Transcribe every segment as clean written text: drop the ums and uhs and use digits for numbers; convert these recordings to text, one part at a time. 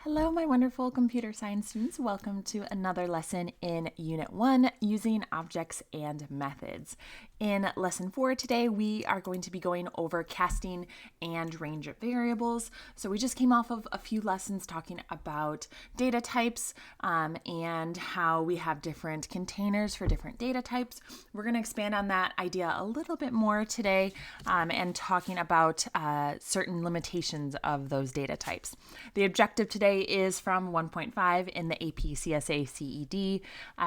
Hello, my wonderful computer science students. Welcome to another lesson in Unit 1, using objects and methods. In Lesson 4 today, we are going to be going over casting and range of variables. So we just came off of a few lessons talking about data types and how we have different containers for different data types. We're going to expand on that idea a little bit more today and talking about certain limitations of those data types. The objective today is from 1.5 in the AP CSA CED,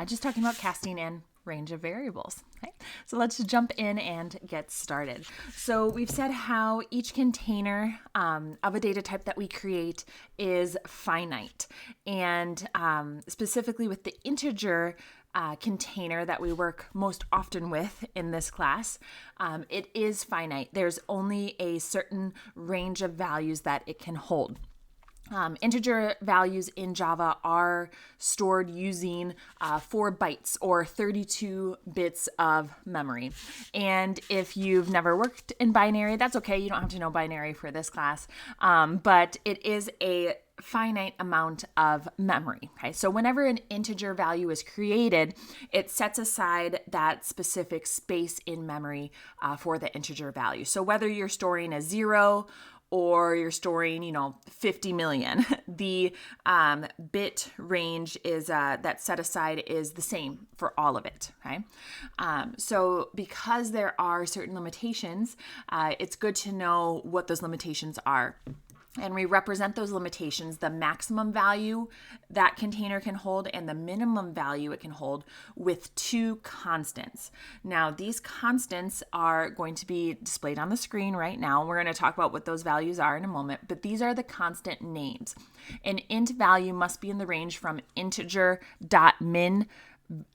just talking about casting and range of variables. Okay, so let's jump in and get started. So we've said how each container of a data type that we create is finite, and specifically with the integer container that we work most often with in this class, it is finite. There's only a certain range of values that it can hold. Integer values in Java are stored using 4 bytes or 32 bits of memory. And if you've never worked in binary, that's okay. You don't have to know binary for this class, but it is a finite amount of memory. Okay, so whenever an integer value is created, it sets aside that specific space in memory for the integer value. So whether you're storing a 0 or you're storing, 50 million, the bit range is that's set aside is the same for all of it. Okay, so because there are certain limitations, it's good to know what those limitations are. And we represent those limitations, the maximum value that container can hold and the minimum value it can hold, with 2 constants. Now, these constants are going to be displayed on the screen right now. We're going to talk about what those values are in a moment, but these are the constant names. An int value must be in the range from integer.min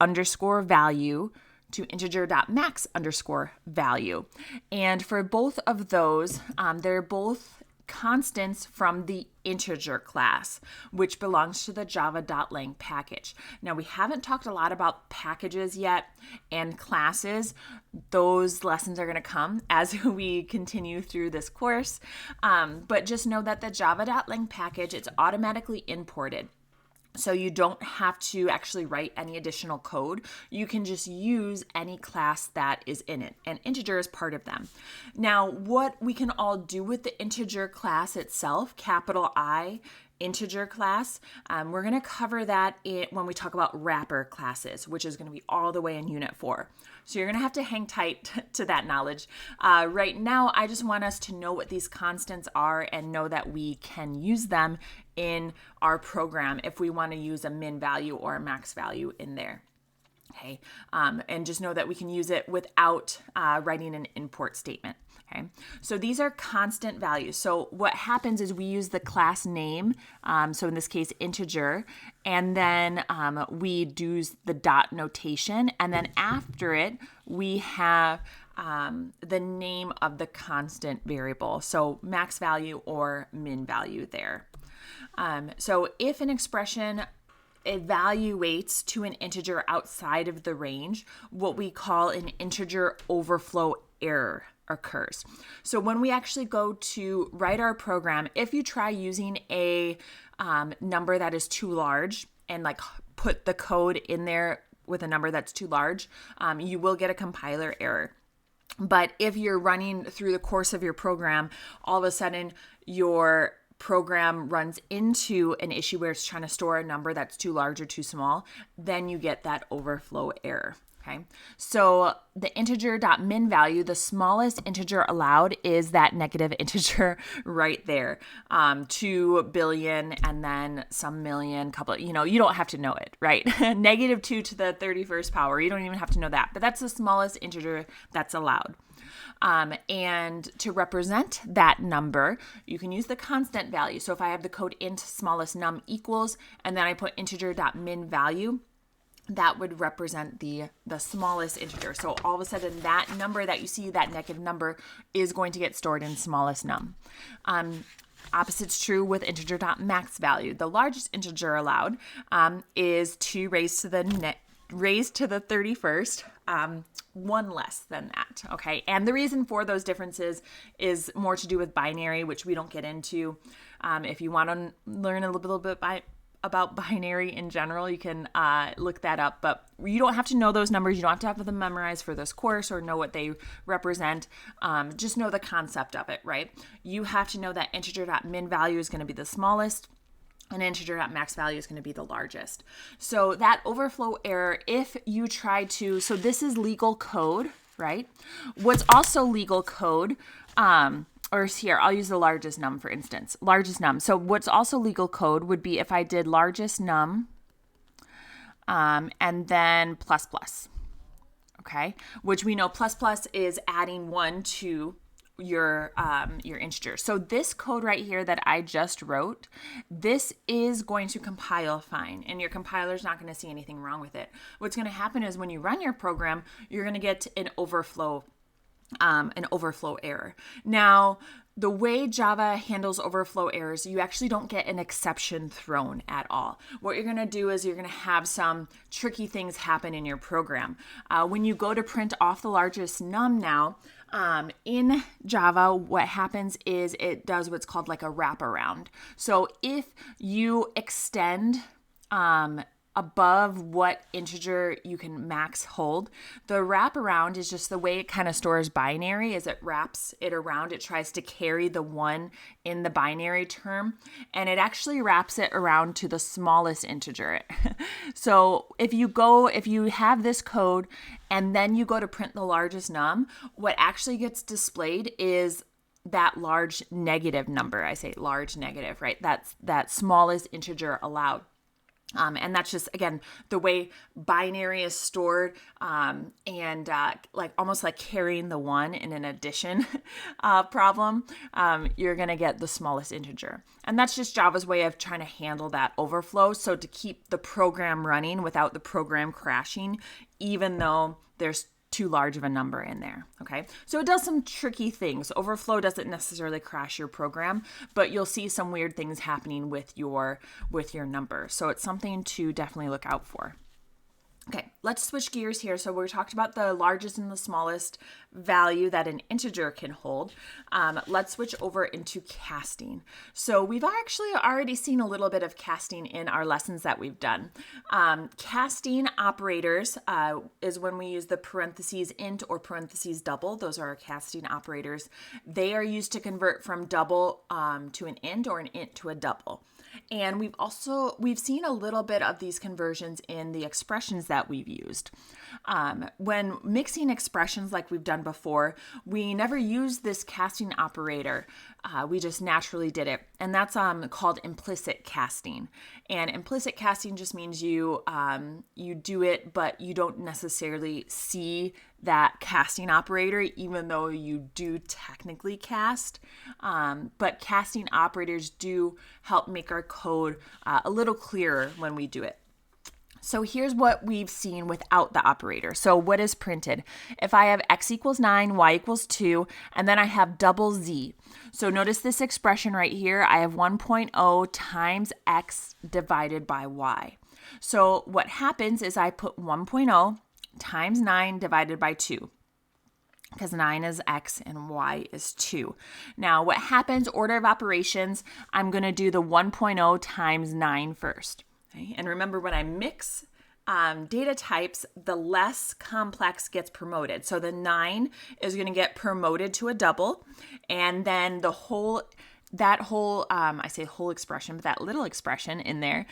underscore value to integer.max underscore value. And for both of those, they're both constants from the integer class, which belongs to the java.lang package. Now, we haven't talked a lot about packages yet and classes. Those lessons are going to come as we continue through this course, but just know that the java.lang package, it's automatically imported. So you don't have to actually write any additional code. You can just use any class that is in it, and integer is part of them. Now, what we can all do with the integer class itself, capital I, integer class, we're going to cover that when we talk about wrapper classes, which is going to be all the way in Unit 4. So you're going to have to hang tight to that knowledge. Right now, I just want us to know what these constants are and know that we can use them in our program if we want to use a min value or a max value in there. Okay, and just know that we can use it without writing an import statement. Okay, so these are constant values. So what happens is we use the class name, so in this case integer, and then we do the dot notation, and then after it we have the name of the constant variable, so max value or min value there. So if an expression evaluates to an integer outside of the range, what we call an integer overflow error occurs. So when we actually go to write our program, if you try using a number that is too large and put the code in there with a number that's too large, you will get a compiler error. But if you're running through the course of your program, all of a sudden your program runs into an issue where it's trying to store a number that's too large or too small, then you get that overflow error. Okay, so the integer.min value, the smallest integer allowed, is that negative integer right there, 2 billion and then some million, couple, you don't have to know it, right? Negative 2 to the 31st power, you don't even have to know that, but that's the smallest integer that's allowed. And to represent that number, you can use the constant value. So if I have the code int smallest num equals, and then I put integer.min value, that would represent the smallest integer. So all of a sudden that number that you see, that negative number, is going to get stored in smallest num. Opposite's true with integer.max value. The largest integer allowed is 2 raised to the 31st, one less than that, okay? And the reason for those differences is more to do with binary, which we don't get into. If you want to learn a little bit about binary in general, you can look that up, but you don't have to know those numbers. You don't have to have them memorized for this course or know what they represent. Just know the concept of it, right? You have to know that integer.min value is going to be the smallest, and integer.max value is going to be the largest. So that overflow error, if you try to, so this is legal code, right? What's also legal code, or here, I'll use the largest num, for instance, largest num. So what's also legal code would be if I did largest num, and then plus plus, okay? Which we know plus plus is adding 1 to your integer. So this code right here that I just wrote, this is going to compile fine, and your compiler's not going to see anything wrong with it. What's going to happen is when you run your program, you're going to get an overflow error. Now, the way Java handles overflow errors, you actually don't get an exception thrown at all. What you're going to do is you're going to have some tricky things happen in your program. When you go to print off the largest num now, in Java, what happens is it does what's called like a wraparound. So if you extend above what integer you can max hold, the wraparound is just the way it kind of stores binary. As it wraps it around, it tries to carry the 1 in the binary term, and it actually wraps it around to the smallest integer. So if you have this code and then you go to print the largest num, what actually gets displayed is that large negative number. I say large negative, right? That's that smallest integer allowed. And that's just, again, the way binary is stored, and like almost like carrying the 1 in an addition problem, you're going to get the smallest integer. And that's just Java's way of trying to handle that overflow. So to keep the program running without the program crashing, even though there's too large of a number in there, okay? So it does some tricky things. Overflow doesn't necessarily crash your program, but you'll see some weird things happening with your number. So it's something to definitely look out for. Okay, let's switch gears here. So we talked about the largest and the smallest value that an integer can hold. Let's switch over into casting. So we've actually already seen a little bit of casting in our lessons that we've done. Casting operators is when we use the parentheses int or parentheses double. Those are our casting operators. They are used to convert from double to an int or an int to a double. And we've seen a little bit of these conversions in the expressions that we've used. When mixing expressions like we've done before, we never used this casting operator. We just naturally did it. And that's called implicit casting. And implicit casting just means you do it, but you don't necessarily see that casting operator, even though you do technically cast. But casting operators do help make our code a little clearer when we do it. So here's what we've seen without the operator. So what is printed? If I have x equals 9, y equals 2, and then I have double z. So notice this expression right here. I have 1.0 times x divided by y. So what happens is I put 1.0 times 9 divided by 2. Because 9 is x and y is 2. Now what happens, order of operations, I'm going to do the 1.0 times 9 first. Okay? And remember, when I mix data types, the less complex gets promoted. So the 9 is going to get promoted to a double, and then I say whole expression, but that little expression in there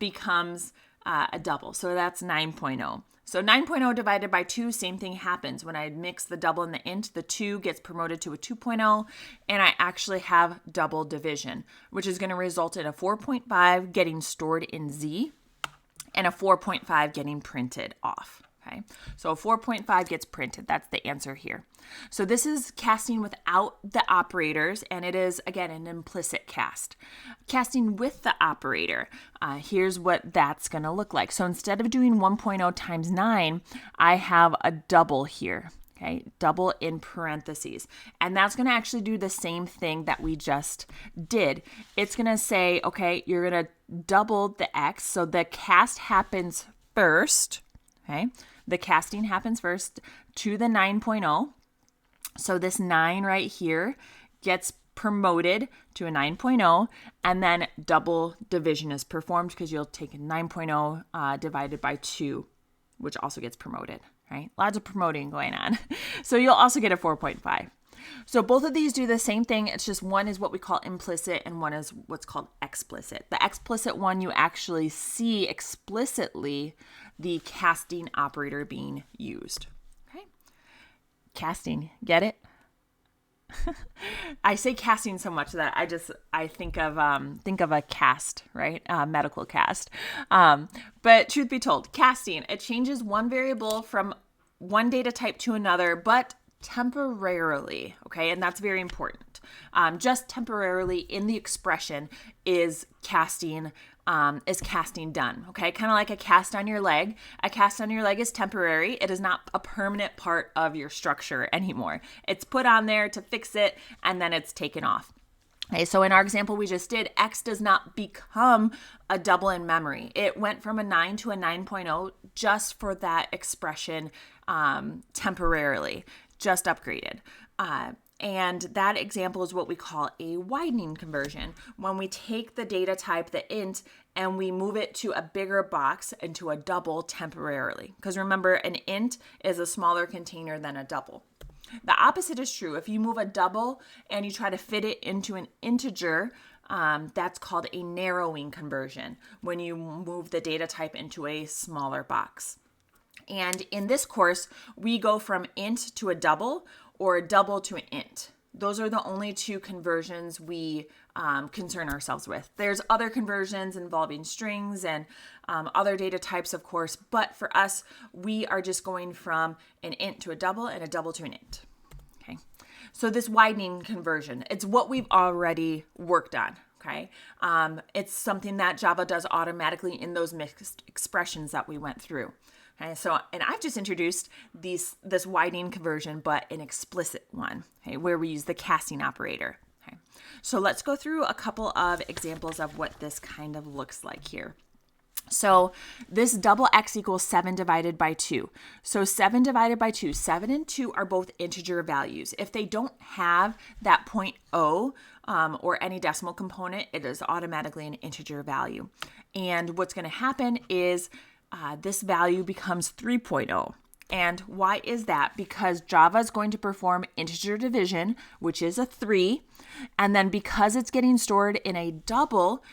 becomes a double. So that's 9.0. So 9.0 divided by 2, same thing happens. When I mix the double and the int, the 2 gets promoted to a 2.0, and I actually have double division, which is going to result in a 4.5 getting stored in Z and a 4.5 getting printed off. Okay, so a 4.5 gets printed. That's the answer here. So this is casting without the operators, and it is, again, an implicit cast. Casting with the operator, here's what that's going to look like. So instead of doing 1.0 times 9, I have a double here. Okay, double in parentheses. And that's going to actually do the same thing that we just did. It's going to say, okay, you're going to double the x. So the cast happens first. Okay, the casting happens first to the 9.0. So this 9 right here gets promoted to a 9.0, and then double division is performed because you'll take a 9.0 divided by 2, which also gets promoted, right? Lots of promoting going on. So you'll also get a 4.5. So both of these do the same thing. It's just one is what we call implicit and one is what's called explicit. The explicit one, you actually see explicitly the casting operator being used. Okay? Casting, get it? I say casting so much that I think of a cast, right? Medical cast. But truth be told, casting, it changes one variable from one data type to another, but temporarily, okay? And that's very important. Just temporarily in the expression is casting done, okay? Kind of like a cast on your leg. A cast on your leg is temporary. It is not a permanent part of your structure anymore. It's put on there to fix it, and then it's taken off. Okay, so in our example we just did, X does not become a double in memory. It went from a 9 to a 9.0 just for that expression temporarily, just upgraded. And that example is what we call a widening conversion. When we take the data type, the int, and we move it to a bigger box into a double temporarily. Because remember, an int is a smaller container than a double. The opposite is true. If you move a double and you try to fit it into an integer, that's called a narrowing conversion, when you move the data type into a smaller box. And in this course, we go from int to a double or a double to an int. Those are the only two conversions we concern ourselves with. There's other conversions involving strings and other data types, of course, but for us, we are just going from an int to a double and a double to an int. Okay, so this widening conversion, it's what we've already worked on. Okay, it's something that Java does automatically in those mixed expressions that we went through. Okay, so, and I've just introduced this widening conversion, but an explicit one, okay, where we use the casting operator. Okay, so let's go through a couple of examples of what this kind of looks like here. So this double x equals 7 divided by 2. So 7 divided by 2, 7 and 2 are both integer values. If they don't have that 0.0 or any decimal component, it is automatically an integer value. And what's going to happen is this value becomes 3.0. And why is that? Because Java is going to perform integer division, which is a 3. And then because it's getting stored in a double,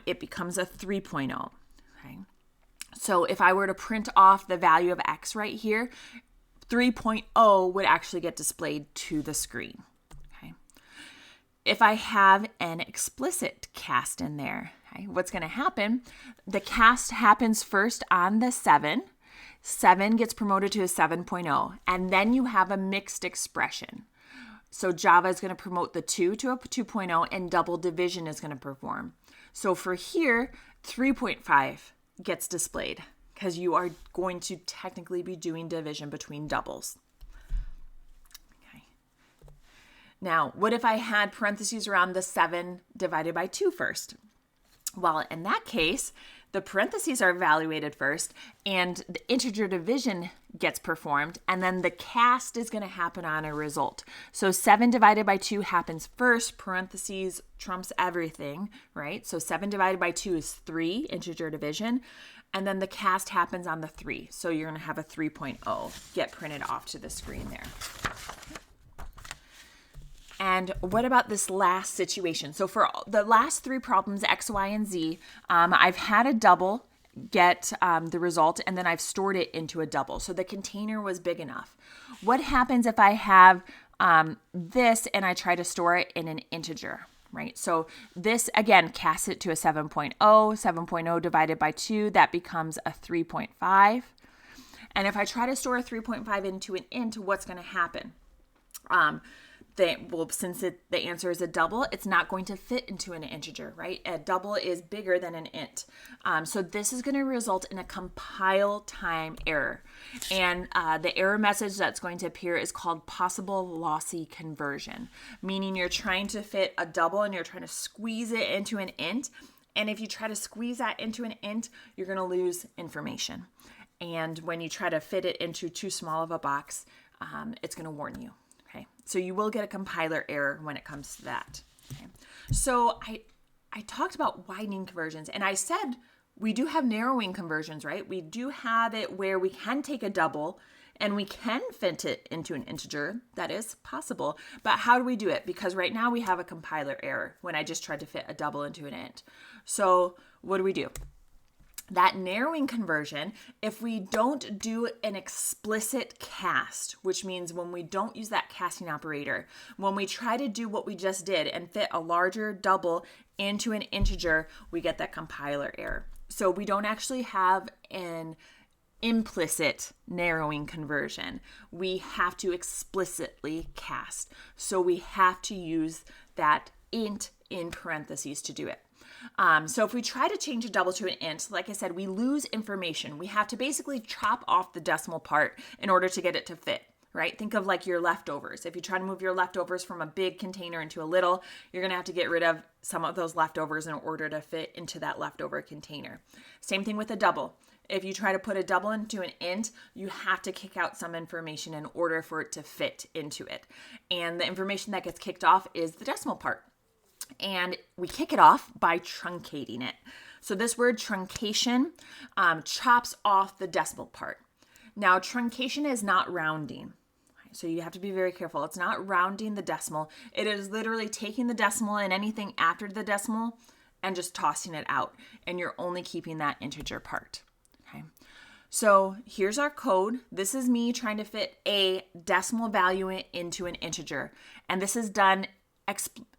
it becomes a 3.0. Okay. So if I were to print off the value of x right here, 3.0 would actually get displayed to the screen. Okay. If I have an explicit cast in there, okay, what's going to happen? The cast happens first on the 7. 7 gets promoted to a 7.0, and then you have a mixed expression. So Java is going to promote the 2 to a 2.0, and double division is going to perform. So for here, 3.5 gets displayed because you are going to technically be doing division between doubles. Okay. Now, what if I had parentheses around the 7 divided by 2 first? Well, in that case, the parentheses are evaluated first and the integer division gets performed, and then the cast is going to happen on a result. So 7 divided by 2 happens first, parentheses trumps everything, right? So 7 divided by 2 is 3, integer division, and then the cast happens on the 3. So you're going to have a 3.0 get printed off to the screen there. And what about this last situation? So for the last 3 problems, X, Y, and Z, I've had a double get the result, and then I've stored it into a double. So the container was big enough. What happens if I have this and I try to store it in an integer, right? So this, again, casts it to a 7.0. 7.0 divided by 2, that becomes a 3.5. And if I try to store a 3.5 into an int, what's going to happen? Since the answer is a double, it's not going to fit into an integer, right? A double is bigger than an int. So this is going to result in a compile time error. And the error message that's going to appear is called possible lossy conversion, meaning you're trying to fit a double and you're trying to squeeze it into an int. And if you try to squeeze that into an int, you're going to lose information. And when you try to fit it into too small of a box, it's going to warn you. Okay, So you will get a compiler error when it comes to that. Okay. So I talked about widening conversions, and I said we do have narrowing conversions, right? We do have it where we can take a double and we can fit it into an integer. That is possible. But how do we do it? Because right now we have a compiler error when I just tried to fit a double into an int. So what do? That narrowing conversion, if we don't do an explicit cast, which means when we don't use that casting operator, when we try to do what we just did and fit a larger double into an integer, we get that compiler error. So we don't actually have an implicit narrowing conversion. We have to explicitly cast. So we have to use that int in parentheses to do it. So if we try to change a double to an int, like I said, we lose information. We have to basically chop off the decimal part in order to get it to fit, right? Think of like your leftovers. If you try to move your leftovers from a big container into a little, you're going to have to get rid of some of those leftovers in order to fit into that leftover container. Same thing with a double. If you try to put a double into an int, you have to kick out some information in order for it to fit into it. And the information that gets kicked off is the decimal part. And we kick it off by truncating it. So this word truncation chops off the decimal part. Now, truncation is not rounding. So you have to be very careful. It's not rounding the decimal. It is literally taking the decimal and anything after the decimal and just tossing it out. And you're only keeping that integer part. Okay. So here's our code. This is me trying to fit a decimal value into an integer. And this is done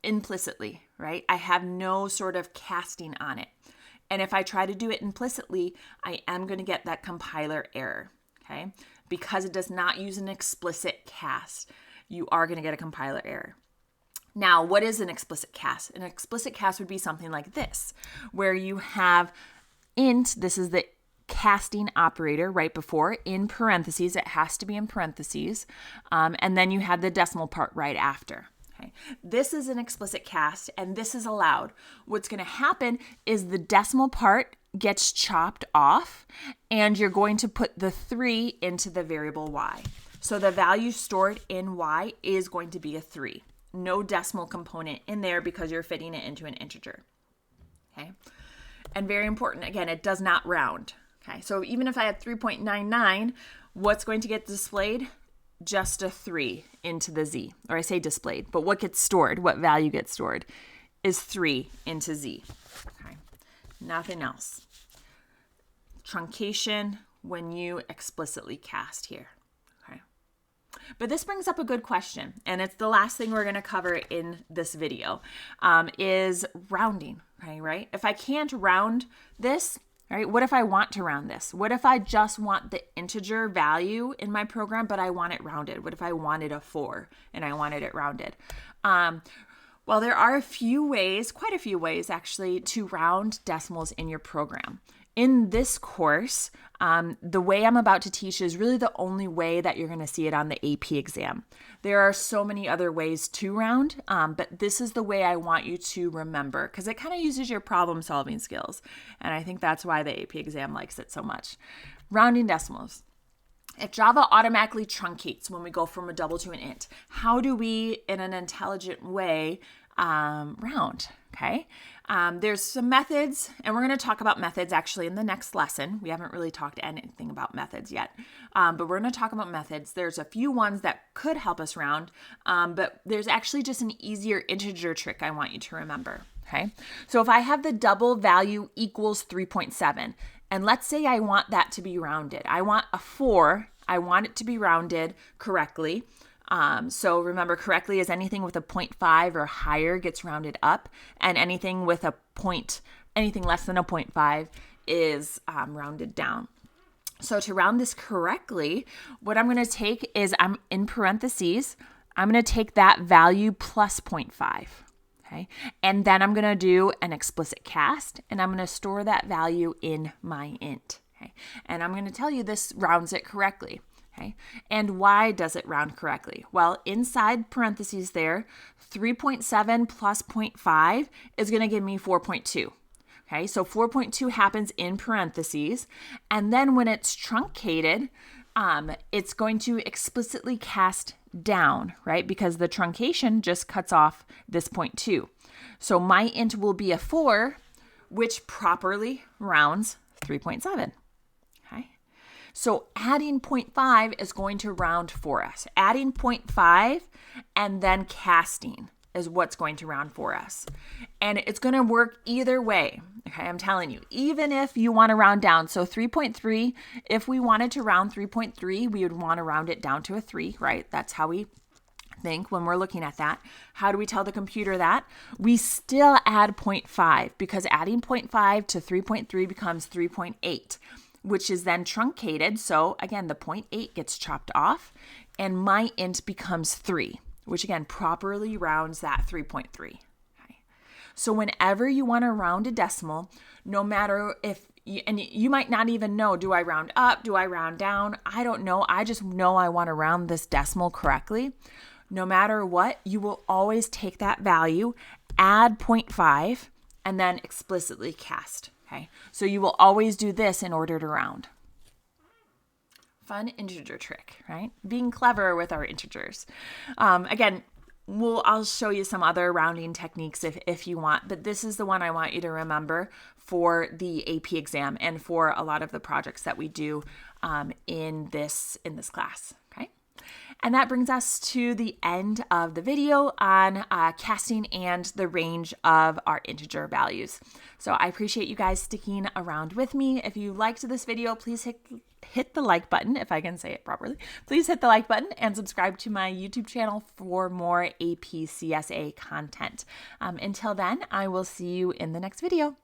implicitly, right? I have no sort of casting on it. And if I try to do it implicitly, I am going to get that compiler error, okay? Because it does not use an explicit cast, you are going to get a compiler error. Now, what is an explicit cast? An explicit cast would be something like this, where you have int, this is the casting operator right before, in parentheses, it has to be in parentheses, and then you have the decimal part right after. Okay. This is an explicit cast, and this is allowed. What's going to happen is the decimal part gets chopped off, and you're going to put the 3 into the variable y. So the value stored in y is going to be a 3. No decimal component in there because you're fitting it into an integer. Okay. And very important, again, it does not round. Okay. So even if I had 3.99, what's going to get displayed? Just a 3 into the z, or I say displayed, but what gets stored, what value gets stored is 3 into z. Okay. Nothing else. Truncation when you explicitly cast here. Okay. But this brings up a good question, and it's the last thing we're going to cover in this video, is rounding, okay, right? If I can't round this, right? What if I want to round this? What if I just want the integer value in my program, but I want it rounded? What if I wanted a 4 and I wanted it rounded? Well, there are quite a few ways actually, to round decimals in your program. In this course, the way I'm about to teach is really the only way that you're going to see it on the AP exam. There are so many other ways to round, but this is the way I want you to remember because it kind of uses your problem solving skills. And I think that's why the AP exam likes it so much. Rounding decimals. If Java automatically truncates when we go from a double to an int, how do we, in an intelligent way, round? Okay. There's some methods, and we're going to talk about methods actually in the next lesson. We haven't really talked anything about methods yet, but we're going to talk about methods. There's a few ones that could help us round, but there's actually just an easier integer trick I want you to remember. Okay. So if I have the double value equals 3.7, and let's say I want that to be rounded. I want a 4. I want it to be rounded correctly. So remember, correctly is anything with a 0.5 or higher gets rounded up, and anything with anything less than a 0.5 is rounded down. So to round this correctly, what I'm going to take is I'm in parentheses. I'm going to take that value plus 0.5. Okay. And then I'm going to do an explicit cast, and I'm going to store that value in my int. Okay. And I'm going to tell you this rounds it correctly. Okay. And why does it round correctly? Well, inside parentheses there, 3.7 plus 0.5 is going to give me 4.2. Okay. So 4.2 happens in parentheses. And then when it's truncated, it's going to explicitly cast down, right? Because the truncation just cuts off this point too. So my int will be a 4, which properly rounds 3.7. Okay. So adding 0.5 is going to round for us. Adding 0.5 and then casting is what's going to round for us. And it's going to work either way. Okay, I'm telling you, even if you want to round down. So 3.3, if we wanted to round 3.3, we would want to round it down to a 3, right? That's how we think when we're looking at that. How do we tell the computer that? We still add 0.5 because adding 0.5 to 3.3 becomes 3.8, which is then truncated. So again, the 0.8 gets chopped off and my int becomes 3, which again properly rounds that 3.3. Okay. So whenever you want to round a decimal, no matter if you might not even know, do I round up? Do I round down? I don't know. I just know I want to round this decimal correctly. No matter what, you will always take that value, add 0.5, and then explicitly cast. Okay. So you will always do this in order to round. Fun integer trick, right? Being clever with our integers. Again, I'll show you some other rounding techniques if you want, but this is the one I want you to remember for the AP exam and for a lot of the projects that we do in this class. Okay. And that brings us to the end of the video on casting and the range of our integer values. So I appreciate you guys sticking around with me. If you liked this video, please hit the like button, if I can say it properly. Please hit the like button and subscribe to my YouTube channel for more AP CSA content. Until then, I will see you in the next video.